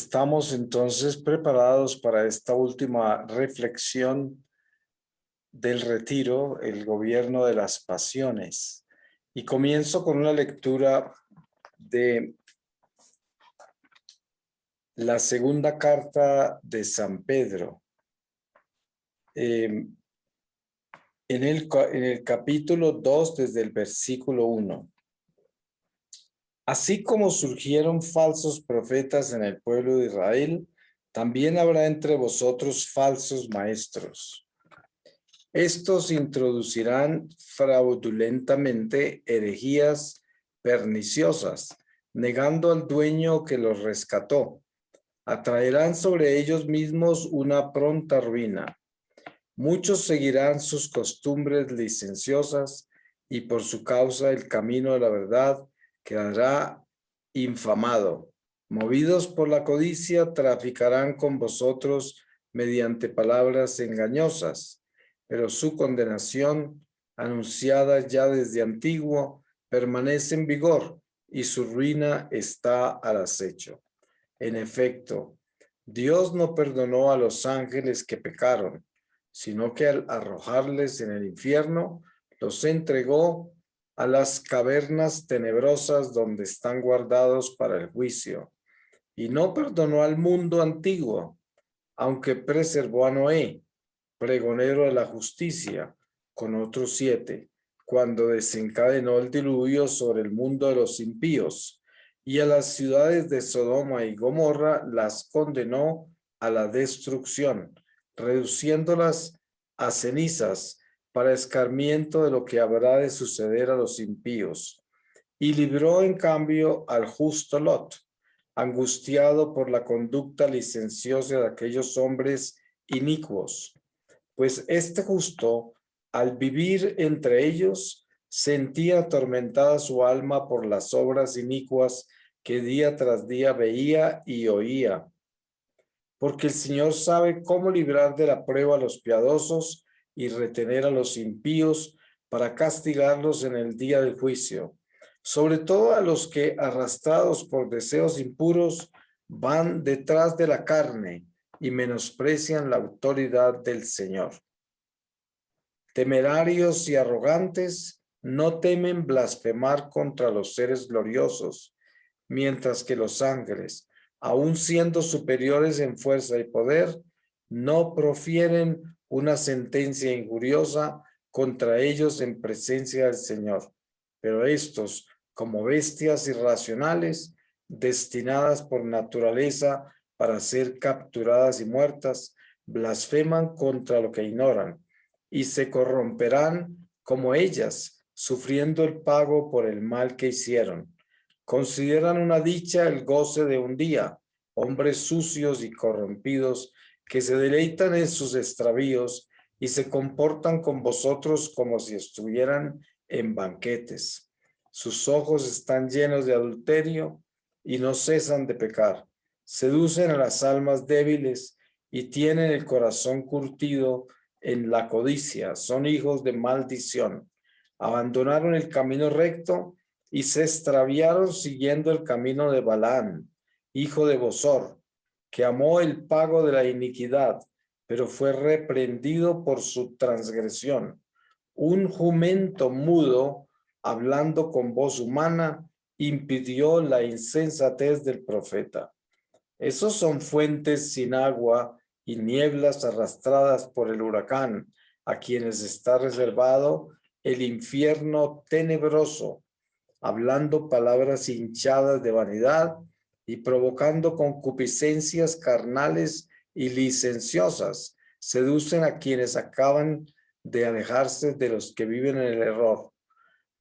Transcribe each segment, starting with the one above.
Estamos entonces preparados para esta última reflexión del retiro, el gobierno de las pasiones. Y comienzo con una lectura de la segunda carta de San Pedro. En el capítulo 2, desde el versículo 1. Así como surgieron falsos profetas en el pueblo de Israel, también habrá entre vosotros falsos maestros. Estos introducirán fraudulentamente herejías perniciosas, negando al dueño que los rescató. Atraerán sobre ellos mismos una pronta ruina. Muchos seguirán sus costumbres licenciosas y por su causa el camino de la verdad quedará infamado. Movidos por la codicia, traficarán con vosotros mediante palabras engañosas, pero su condenación, anunciada ya desde antiguo, permanece en vigor y su ruina está al acecho. En efecto, Dios no perdonó a los ángeles que pecaron, sino que al arrojarles en el infierno, los entregó a las cavernas tenebrosas donde están guardados para el juicio. Y no perdonó al mundo antiguo, aunque preservó a Noé, pregonero de la justicia, con otros 7, cuando desencadenó el diluvio sobre el mundo de los impíos, y a las ciudades de Sodoma y Gomorra las condenó a la destrucción, reduciéndolas a cenizas para escarmiento de lo que habrá de suceder a los impíos. Y libró en cambio al justo Lot, angustiado por la conducta licenciosa de aquellos hombres inicuos. Pues este justo, al vivir entre ellos, sentía atormentada su alma por las obras inicuas que día tras día veía y oía. Porque el Señor sabe cómo librar de la prueba a los piadosos y retener a los impíos para castigarlos en el día del juicio. Sobre todo a los que, arrastrados por deseos impuros, van detrás de la carne y menosprecian la autoridad del Señor. Temerarios y arrogantes no temen blasfemar contra los seres gloriosos, mientras que los ángeles, aun siendo superiores en fuerza y poder, no profieren una sentencia injuriosa contra ellos en presencia del Señor. Pero estos, como bestias irracionales, destinadas por naturaleza para ser capturadas y muertas, blasfeman contra lo que ignoran y se corromperán como ellas, sufriendo el pago por el mal que hicieron. Consideran una dicha el goce de un día, hombres sucios y corrompidos que se deleitan en sus extravíos y se comportan con vosotros como si estuvieran en banquetes. Sus ojos están llenos de adulterio y no cesan de pecar. Seducen a las almas débiles y tienen el corazón curtido en la codicia. Son hijos de maldición. Abandonaron el camino recto y se extraviaron siguiendo el camino de Balaam, hijo de Bosor, que amó el pago de la iniquidad, pero fue reprendido por su transgresión. Un jumento mudo, hablando con voz humana, impidió la insensatez del profeta. Esos son fuentes sin agua y nieblas arrastradas por el huracán, a quienes está reservado el infierno tenebroso, hablando palabras hinchadas de vanidad y provocando concupiscencias carnales y licenciosas, seducen a quienes acaban de alejarse de los que viven en el error.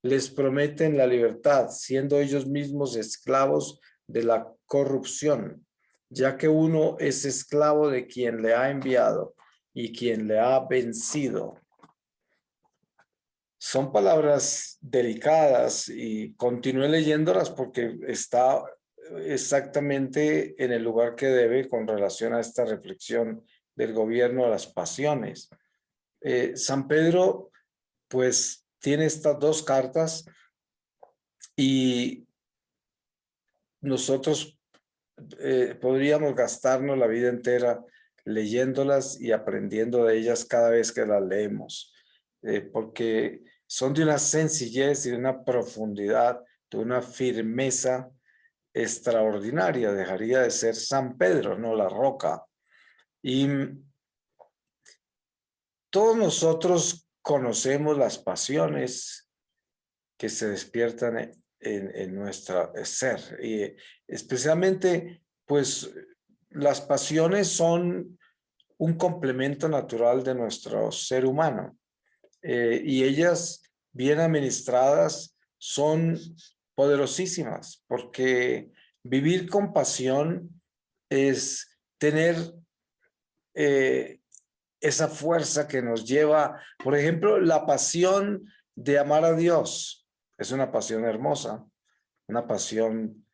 Les prometen la libertad, siendo ellos mismos esclavos de la corrupción, ya que uno es esclavo de quien le ha enviado y quien le ha vencido. Son palabras delicadas y continué leyéndolas porque está exactamente en el lugar que debe con relación a esta reflexión del gobierno de las pasiones. San Pedro, pues, tiene estas dos cartas y nosotros podríamos gastarnos la vida entera leyéndolas y aprendiendo de ellas cada vez que las leemos, porque son de una sencillez y de una profundidad, de una firmeza extraordinaria. Dejaría de ser San Pedro, no la roca. Y todos nosotros conocemos las pasiones que se despiertan en nuestro ser, y especialmente, pues, las pasiones son un complemento natural de nuestro ser humano, y ellas, bien administradas, son poderosísimas, porque vivir con pasión es tener eh, esa fuerza que nos lleva, por ejemplo, la pasión de amar a Dios. Es una pasión hermosa, una pasión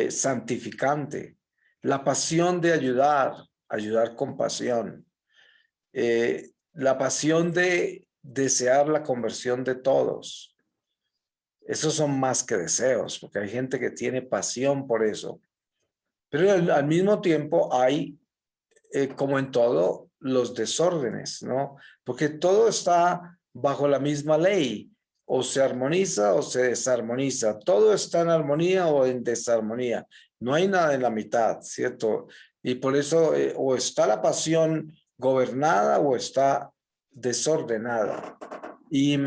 santificante. La pasión de ayudar, ayudar con pasión. La pasión de desear la conversión de todos. Esos son más que deseos, porque hay gente que tiene pasión por eso. Pero al mismo tiempo hay, como en todo, los desórdenes, ¿no? Porque todo está bajo la misma ley. O se armoniza o se desarmoniza. Todo está en armonía o en desarmonía. No hay nada en la mitad, ¿cierto? Y por eso o está la pasión gobernada o está desordenada. Y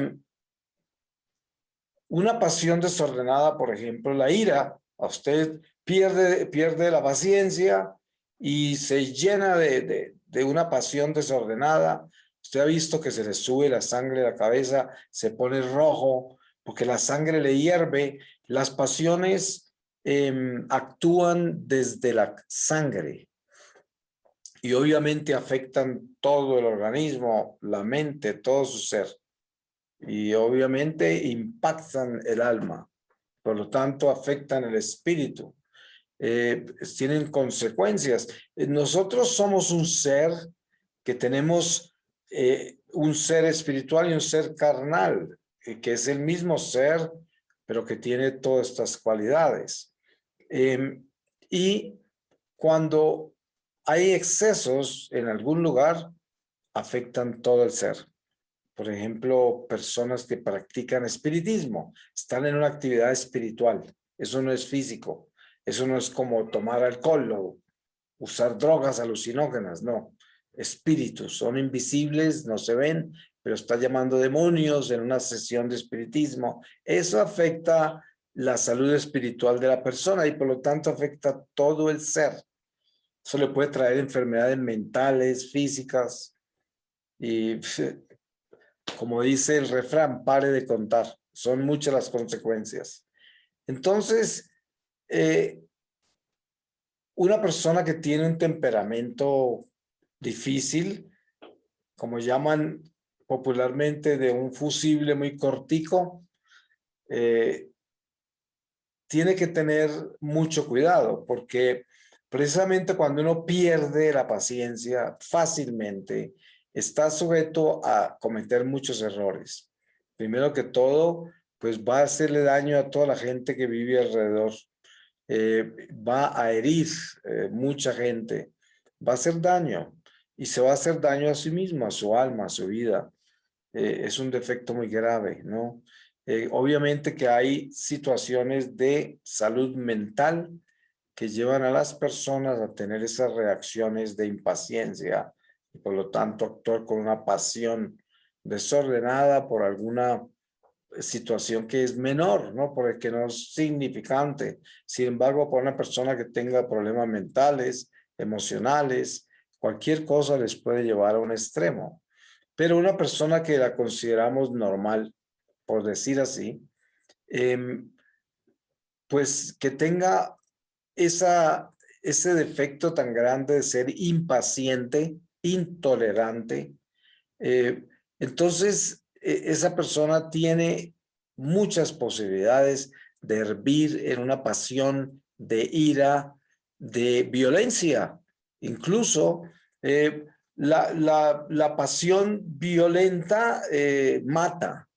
una pasión desordenada, por ejemplo, la ira, a usted pierde la paciencia y se llena de una pasión desordenada. Usted ha visto que se le sube la sangre a la cabeza, se pone rojo, porque la sangre le hierve. Las pasiones actúan desde la sangre y obviamente afectan todo el organismo, la mente, todo su ser. Y obviamente impactan el alma, por lo tanto afectan el espíritu, tienen consecuencias. Nosotros somos un ser que tenemos un ser espiritual y un ser carnal, que es el mismo ser, pero que tiene todas estas cualidades. Y cuando hay excesos en algún lugar, afectan todo el ser. Por ejemplo, personas que practican espiritismo, están en una actividad espiritual. Eso no es físico. Eso no es como tomar alcohol o usar drogas alucinógenas, no. Espíritus son invisibles, no se ven, pero está llamando demonios en una sesión de espiritismo. Eso afecta la salud espiritual de la persona y por lo tanto afecta todo el ser. Eso le puede traer enfermedades mentales, físicas y como dice el refrán, pare de contar. Son muchas las consecuencias. Entonces, una persona que tiene un temperamento difícil, como llaman popularmente, de un fusible muy cortico, tiene que tener mucho cuidado, porque precisamente cuando uno pierde la paciencia fácilmente, está sujeto a cometer muchos errores. Primero que todo, pues va a hacerle daño a toda la gente que vive alrededor. Va a herir mucha gente, va a hacer daño y se va a hacer daño a sí mismo, a su alma, a su vida. Es un defecto muy grave, ¿no? Obviamente que hay situaciones de salud mental que llevan a las personas a tener esas reacciones de impaciencia y por lo tanto actuar con una pasión desordenada por alguna situación que es menor, ¿no? Porque no es significante. Sin embargo, para una persona que tenga problemas mentales, emocionales, cualquier cosa les puede llevar a un extremo. Pero una persona que la consideramos normal, por decir así, pues que tenga ese defecto tan grande de ser impaciente, intolerante, entonces esa persona tiene muchas posibilidades de hervir en una pasión de ira, de violencia. Incluso la pasión violenta mata.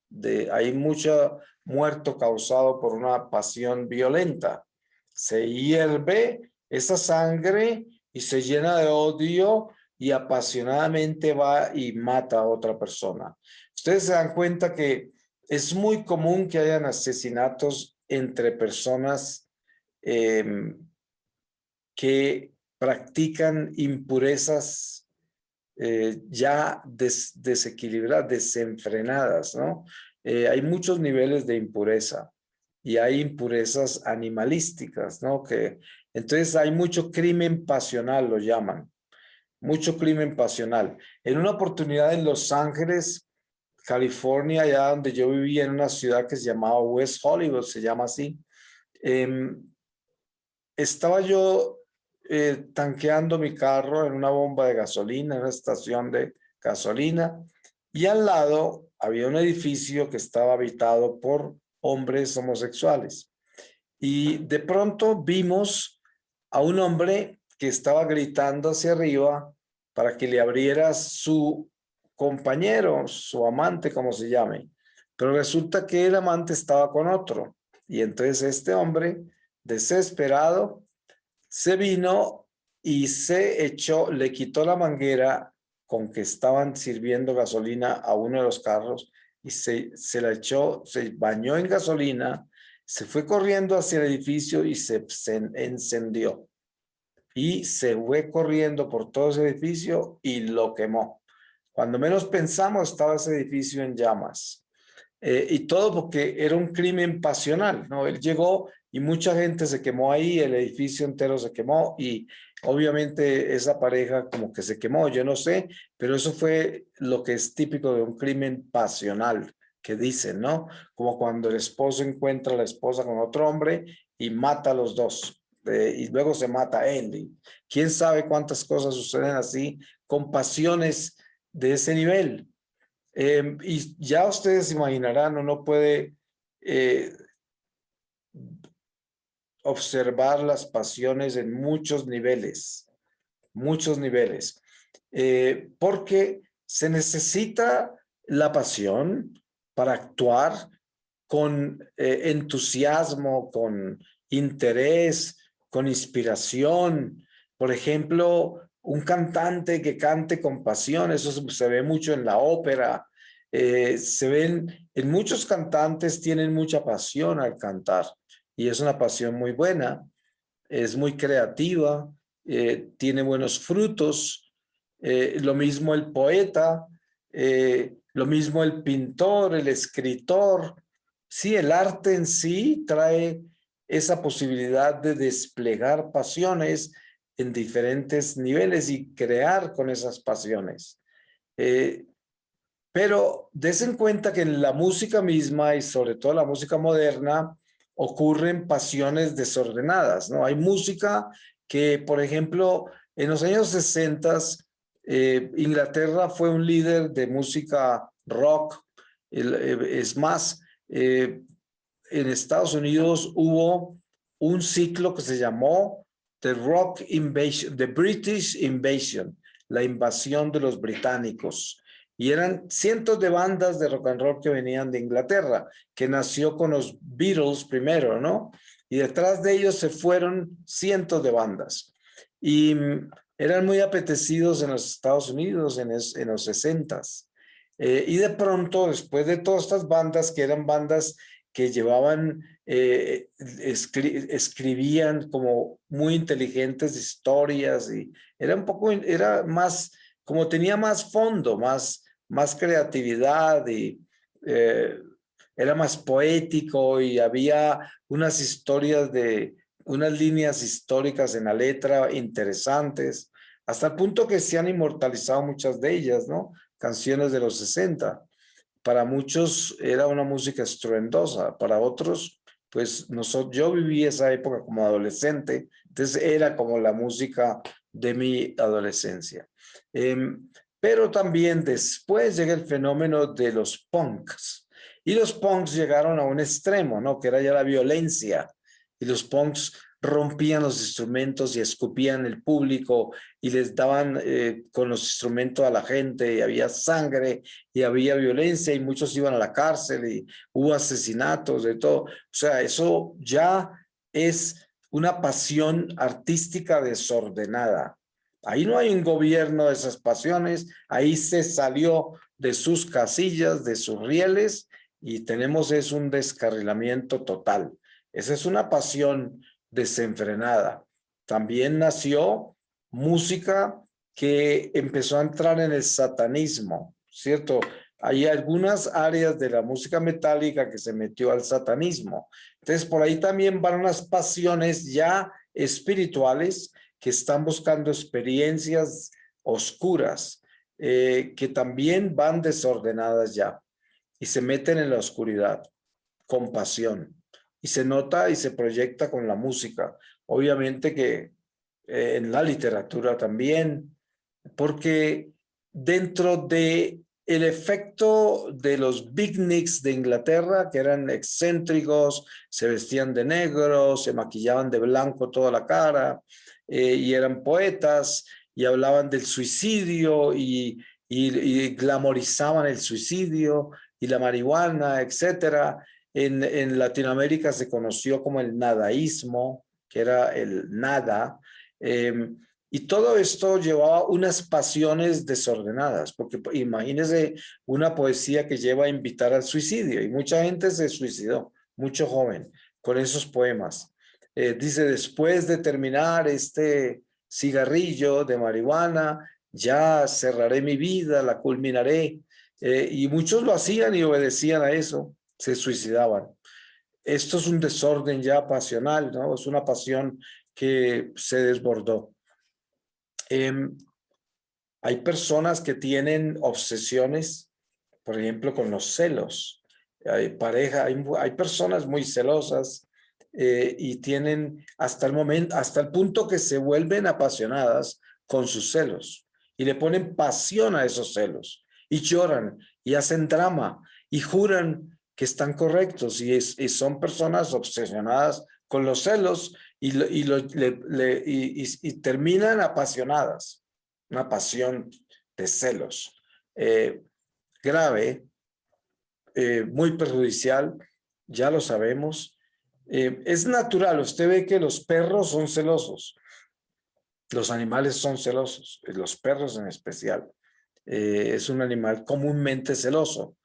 Hay mucho muerto causado por una pasión violenta. Se hierve esa sangre y se llena de odio y apasionadamente va y mata a otra persona. Ustedes se dan cuenta que es muy común que hayan asesinatos entre personas que practican impurezas ya desequilibradas, desenfrenadas, ¿no? Hay muchos niveles de impureza y hay impurezas animalísticas, ¿no? Entonces hay mucho crimen pasional, lo llaman, mucho crimen pasional. En una oportunidad en Los Ángeles, California, allá donde yo vivía, en una ciudad que se llamaba West Hollywood, se llama así, estaba yo tanqueando mi carro en una bomba de gasolina, en una estación de gasolina, y al lado había un edificio que estaba habitado por hombres homosexuales. Y de pronto vimos a un hombre que estaba gritando hacia arriba para que le abriera su compañero, su amante, como se llame. Pero resulta que el amante estaba con otro. Y entonces este hombre, desesperado, se vino y se echó, le quitó la manguera con que estaban sirviendo gasolina a uno de los carros y se la echó, se bañó en gasolina, se fue corriendo hacia el edificio y se encendió. Y se fue corriendo por todo ese edificio y lo quemó. Cuando menos pensamos, estaba ese edificio en llamas. Y todo porque era un crimen pasional, ¿no? Él llegó y mucha gente se quemó ahí, el edificio entero se quemó y obviamente esa pareja como que se quemó, yo no sé, pero eso fue lo que es típico de un crimen pasional, que dicen, ¿no? Como cuando el esposo encuentra a la esposa con otro hombre y mata a los dos, y luego se mata a él. Y quién sabe cuántas cosas suceden así con pasiones de ese nivel. Y ya ustedes imaginarán, uno puede observar las pasiones en muchos niveles, porque se necesita la pasión para actuar con entusiasmo, con interés, con inspiración. Por ejemplo, un cantante que cante con pasión, eso se ve mucho en la ópera. Se ven, en muchos cantantes tienen mucha pasión al cantar y es una pasión muy buena, es muy creativa, tiene buenos frutos. Lo mismo el poeta, lo mismo el pintor, el escritor. Sí, el arte en sí trae esa posibilidad de desplegar pasiones en diferentes niveles y crear con esas pasiones. Eh, pero des en cuenta que en la música misma y sobre todo la música moderna ocurren pasiones desordenadas, ¿no? Hay música que, por ejemplo, en los años 60, Inglaterra fue un líder de música rock. Es más, en Estados Unidos hubo un ciclo que se llamó The Rock Invasion, The British Invasion, la invasión de los británicos. Y eran cientos de bandas de rock and roll que venían de Inglaterra, que nació con los Beatles primero, ¿no? Y detrás de ellos se fueron cientos de bandas. Y eran muy apetecidos en los Estados Unidos en los 60s. Y de pronto, después de todas estas bandas, que eran bandas que llevaban, escribían como muy inteligentes historias y era un poco, era más, como tenía más fondo, más creatividad y era más poético y había unas historias unas líneas históricas en la letra interesantes, hasta el punto que se han inmortalizado muchas de ellas, ¿no? Canciones de los 60. Para muchos era una música estruendosa, para otros, pues yo viví esa época como adolescente, entonces era como la música de mi adolescencia. Pero también después llega el fenómeno de los punks, y los punks llegaron a un extremo, ¿no? Que era ya la violencia, y los punks rompían los instrumentos y escupían el público y les daban con los instrumentos a la gente y había sangre y había violencia y muchos iban a la cárcel y hubo asesinatos de todo. O sea, eso ya es una pasión artística desordenada. Ahí no hay un gobierno de esas pasiones, ahí se salió de sus casillas, de sus rieles, y tenemos es un descarrilamiento total. Esa es una pasión desenfrenada. También nació música que empezó a entrar en el satanismo, ¿cierto? Hay algunas áreas de la música metálica que se metió al satanismo. Entonces, por ahí también van unas pasiones ya espirituales que están buscando experiencias oscuras, que también van desordenadas ya y se meten en la oscuridad con pasión. Y se nota y se proyecta con la música. Obviamente que en la literatura también, porque dentro de el efecto de los beatniks de Inglaterra, que eran excéntricos, se vestían de negro, se maquillaban de blanco toda la cara, y eran poetas y hablaban del suicidio y glamorizaban el suicidio y la marihuana, etcétera. En Latinoamérica se conoció como el nadaísmo, que era el nada. Y todo esto llevaba unas pasiones desordenadas, porque imagínese una poesía que lleva a invitar al suicidio, y mucha gente se suicidó, mucho joven, con esos poemas. Dice, después de terminar este cigarrillo de marihuana, ya cerraré mi vida, la culminaré. Y muchos lo hacían y obedecían a eso, se suicidaban. Esto es un desorden ya pasional, ¿no? Es una pasión que se desbordó. Hay personas que tienen obsesiones, por ejemplo, con los celos. Hay personas muy celosas, y tienen hasta el momento, hasta el punto que se vuelven apasionadas con sus celos y le ponen pasión a esos celos y lloran y hacen drama y juran que están correctos y son personas obsesionadas con los celos y terminan apasionadas, una pasión de celos grave, muy perjudicial, ya lo sabemos. Es natural, usted ve que los perros son celosos, los animales son celosos, los perros en especial. Es un animal comúnmente celoso,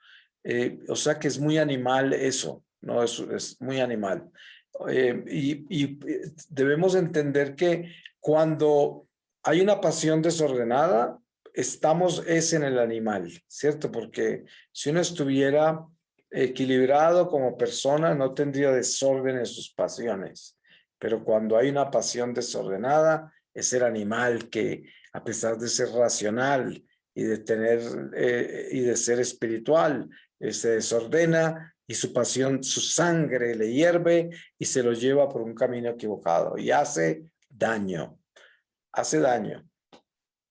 o sea que es muy animal eso, ¿no? Es muy animal. Y debemos entender que cuando hay una pasión desordenada, es en el animal, ¿cierto? Porque si uno estuviera equilibrado como persona, no tendría desorden en sus pasiones. Pero cuando hay una pasión desordenada, es el animal que, a pesar de ser racional y de tener y de ser espiritual, se desordena y su pasión, su sangre le hierve y se lo lleva por un camino equivocado y hace daño.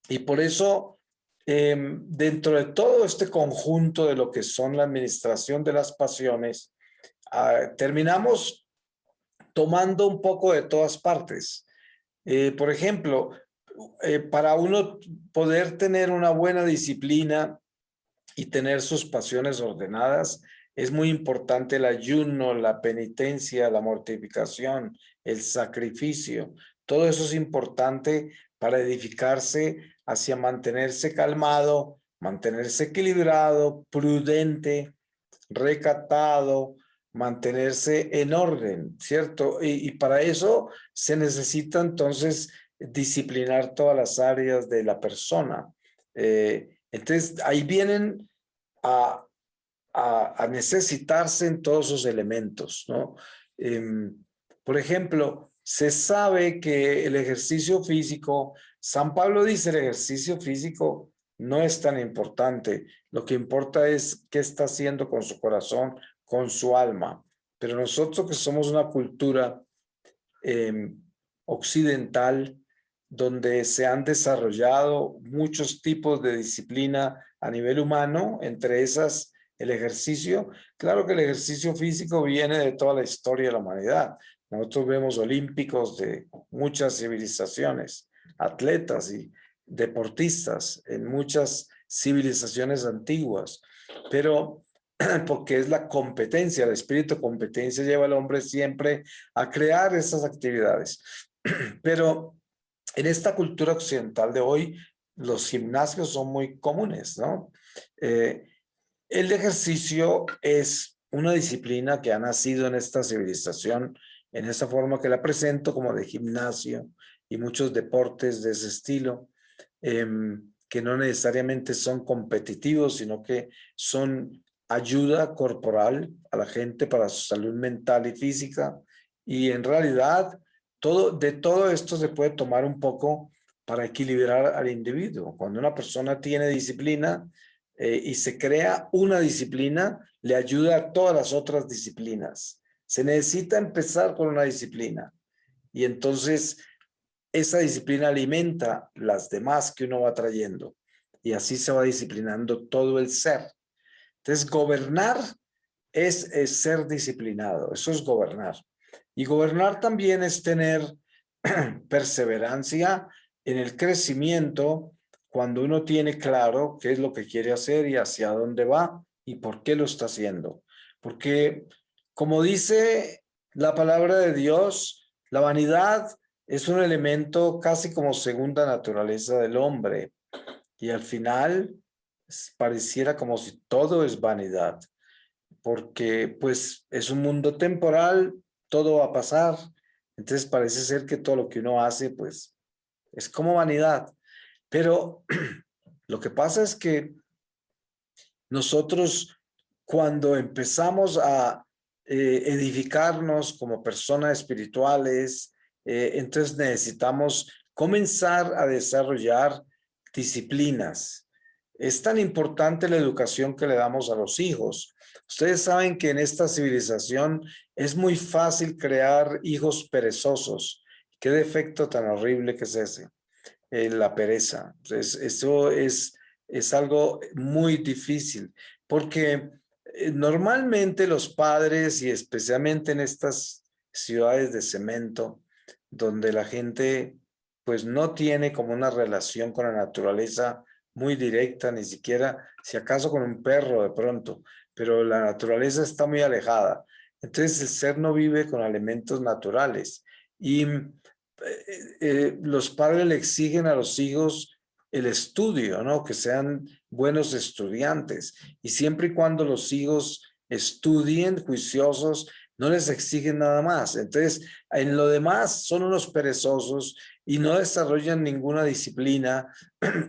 Y por eso, dentro de todo este conjunto de lo que son la administración de las pasiones, terminamos tomando un poco de todas partes. Por ejemplo, para uno poder tener una buena disciplina y tener sus pasiones ordenadas, es muy importante el ayuno, la penitencia, la mortificación, el sacrificio. Todo eso es importante para edificarse hacia mantenerse calmado, mantenerse equilibrado, prudente, recatado, mantenerse en orden, ¿cierto? Y para eso se necesita entonces disciplinar todas las áreas de la persona. Entonces, ahí vienen a, a necesitarse en todos esos elementos, ¿no? Por ejemplo, se sabe que el ejercicio físico, San Pablo dice el ejercicio físico no es tan importante, lo que importa es qué está haciendo con su corazón, con su alma. Pero nosotros que somos una cultura occidental, donde se han desarrollado muchos tipos de disciplina a nivel humano, entre esas el ejercicio. Claro que el ejercicio físico viene de toda la historia de la humanidad. Nosotros vemos olímpicos de muchas civilizaciones, atletas y deportistas en muchas civilizaciones antiguas, pero porque es la competencia, el espíritu de competencia lleva al hombre siempre a crear esas actividades. Pero en esta cultura occidental de hoy, los gimnasios son muy comunes, ¿no? El ejercicio es una disciplina que ha nacido en esta civilización, en esa forma que la presento como de gimnasio y muchos deportes de ese estilo, que no necesariamente son competitivos, sino que son ayuda corporal a la gente para su salud mental y física. Y en realidad, de todo esto se puede tomar un poco para equilibrar al individuo. Cuando una persona tiene disciplina, y se crea una disciplina, le ayuda a todas las otras disciplinas. Se necesita empezar con una disciplina y entonces esa disciplina alimenta las demás que uno va trayendo y así se va disciplinando todo el ser. Entonces, gobernar es ser disciplinado, eso es gobernar. Y gobernar también es tener perseverancia en el crecimiento cuando uno tiene claro qué es lo que quiere hacer y hacia dónde va y por qué lo está haciendo. Porque, como dice la palabra de Dios, la vanidad es un elemento casi como segunda naturaleza del hombre y al final pareciera como si todo es vanidad, porque pues es un mundo temporal, todo va a pasar, entonces parece ser que todo lo que uno hace pues es como vanidad, pero lo que pasa es que nosotros cuando empezamos a edificarnos como personas espirituales, entonces necesitamos comenzar a desarrollar disciplinas. Es tan importante la educación que le damos a los hijos. Ustedes saben que en esta civilización es muy fácil crear hijos perezosos. Qué defecto tan horrible que es ese, la pereza. Entonces, eso es algo muy difícil porque normalmente los padres y especialmente en estas ciudades de cemento donde la gente pues no tiene como una relación con la naturaleza muy directa, ni siquiera si acaso con un perro de pronto, pero la naturaleza está muy alejada. Entonces el ser no vive con elementos naturales y los padres le exigen a los hijos el estudio, ¿no? Que sean buenos estudiantes. Y siempre y cuando los hijos estudien, juiciosos, no les exigen nada más. Entonces, en lo demás son unos perezosos y no desarrollan ninguna disciplina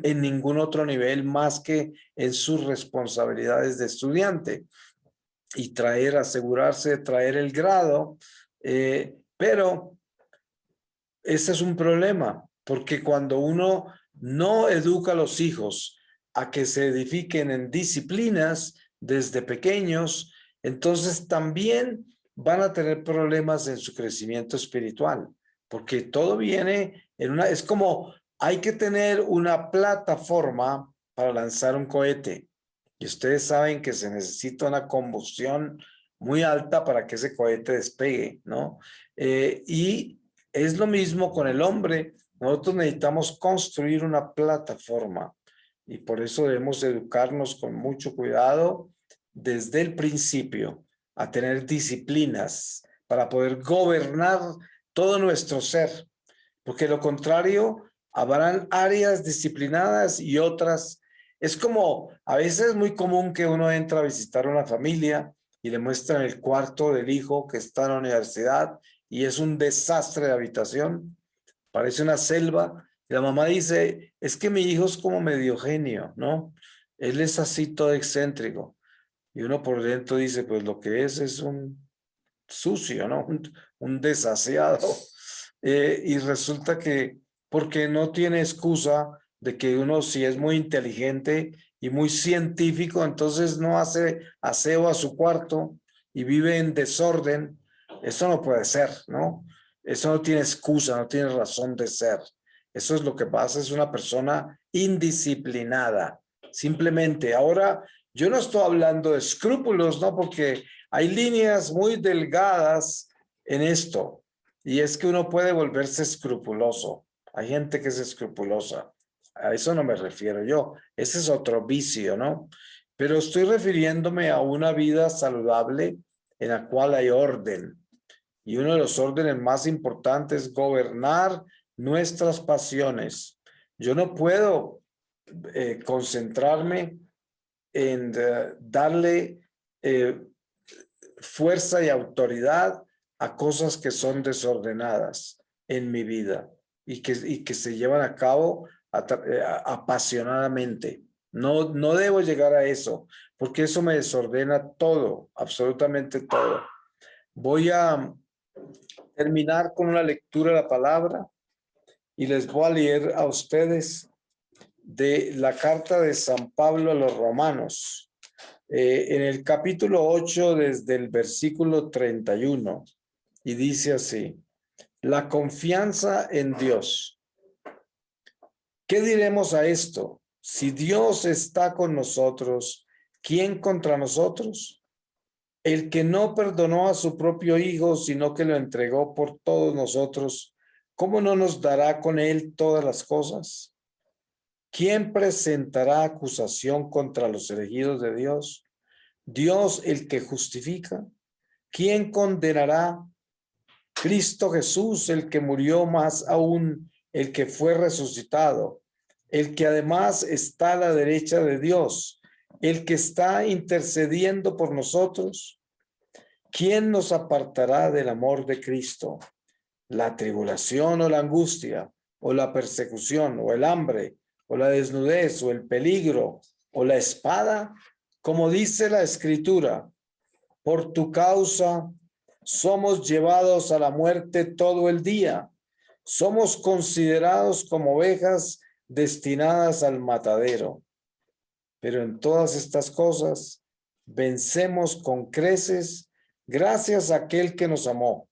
en ningún otro nivel más que en sus responsabilidades de estudiante y asegurarse de traer el grado, pero ese es un problema, porque cuando uno no educa a los hijos a que se edifiquen en disciplinas desde pequeños, entonces también van a tener problemas en su crecimiento espiritual, porque todo viene es como hay que tener una plataforma para lanzar un cohete. Y ustedes saben que se necesita una combustión muy alta para que ese cohete despegue, ¿no? Y es lo mismo con el hombre. Nosotros necesitamos construir una plataforma y por eso debemos educarnos con mucho cuidado desde el principio a tener disciplinas para poder gobernar todo nuestro ser, porque lo contrario, habrán áreas disciplinadas y otras. Es como, a veces es muy común que uno entra a visitar una familia y le muestran el cuarto del hijo que está en la universidad y es un desastre de habitación, parece una selva. Y la mamá dice, es que mi hijo es como medio genio, ¿no? Él es así todo excéntrico. Y uno por dentro dice, pues lo que es un sucio, ¿no? Un desasiado. Y resulta que, porque no tiene excusa de que uno si es muy inteligente y muy científico, entonces no hace aseo a su cuarto y vive en desorden. Eso no puede ser, ¿no? Eso no tiene excusa, no tiene razón de ser. Eso es lo que pasa, es una persona indisciplinada. Simplemente, ahora yo no estoy hablando de escrúpulos, ¿no? Porque hay líneas muy delgadas en esto y es que uno puede volverse escrupuloso. Hay gente que es escrupulosa. A eso no me refiero yo. Ese es otro vicio, ¿no? pero estoy refiriéndome a una vida saludable en la cual hay orden. Y uno de los órdenes más importantes es gobernar nuestras pasiones. Yo no puedo concentrarme en darle fuerza y autoridad a cosas que son desordenadas en mi vida y que se llevan a cabo apasionadamente. No debo llegar a eso, porque eso me desordena todo, absolutamente todo. Voy a terminar con una lectura de la palabra y les voy a leer a ustedes de la carta de San Pablo a los Romanos, en el capítulo 8, desde el versículo 31, y dice así: la confianza en Dios. ¿Qué diremos a esto? Si Dios está con nosotros, ¿quién contra nosotros? El que no perdonó a su propio Hijo, sino que lo entregó por todos nosotros, ¿cómo no nos dará con él todas las cosas? ¿Quién presentará acusación contra los elegidos de Dios? Dios el que justifica. ¿Quién condenará? Cristo Jesús, el que murió, más aún el que fue resucitado, el que además está a la derecha de Dios, el que está intercediendo por nosotros. ¿Quién nos apartará del amor de Cristo? ¿La tribulación o la angustia, o la persecución, o el hambre, o la desnudez, o el peligro, o la espada? Como dice la Escritura, por tu causa somos llevados a la muerte todo el día. Somos considerados como ovejas destinadas al matadero. Pero en todas estas cosas vencemos con creces gracias a aquel que nos amó,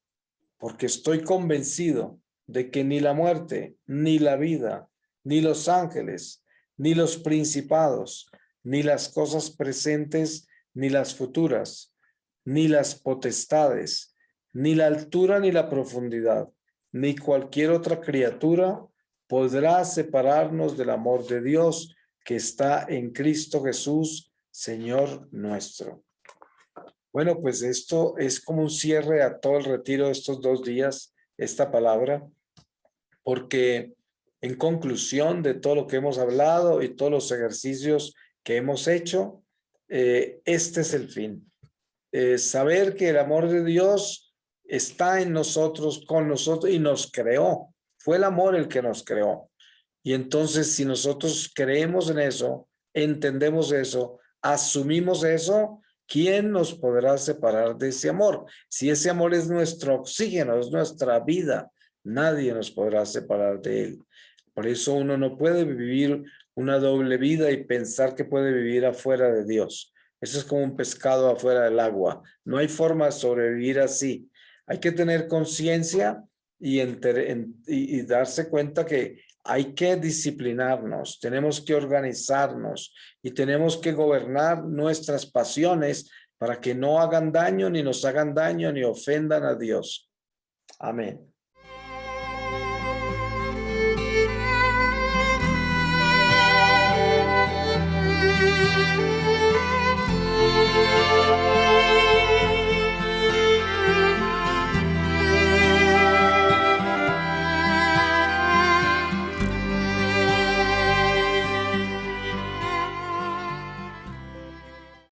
porque estoy convencido de que ni la muerte, ni la vida, ni los ángeles, ni los principados, ni las cosas presentes, ni las futuras, ni las potestades, ni la altura ni la profundidad, ni cualquier otra criatura podrá separarnos del amor de Dios que está en Cristo Jesús, Señor nuestro. Bueno, pues esto es como un cierre a todo el retiro de estos 2 días, esta palabra, porque en conclusión de todo lo que hemos hablado y todos los ejercicios que hemos hecho, este es el fin. Saber que el amor de Dios está en nosotros, con nosotros, y nos creó. Fue el amor el que nos creó. Y entonces, si nosotros creemos en eso, entendemos eso, asumimos eso, ¿quién nos podrá separar de ese amor? Si ese amor es nuestro oxígeno, es nuestra vida, nadie nos podrá separar de él. Por eso uno no puede vivir una doble vida y pensar que puede vivir afuera de Dios. Eso es como un pescado afuera del agua. No hay forma de sobrevivir así. Hay que tener conciencia y darse cuenta que hay que disciplinarnos, tenemos que organizarnos y tenemos que gobernar nuestras pasiones para que no hagan daño, ni nos hagan daño, ni ofendan a Dios. Amén.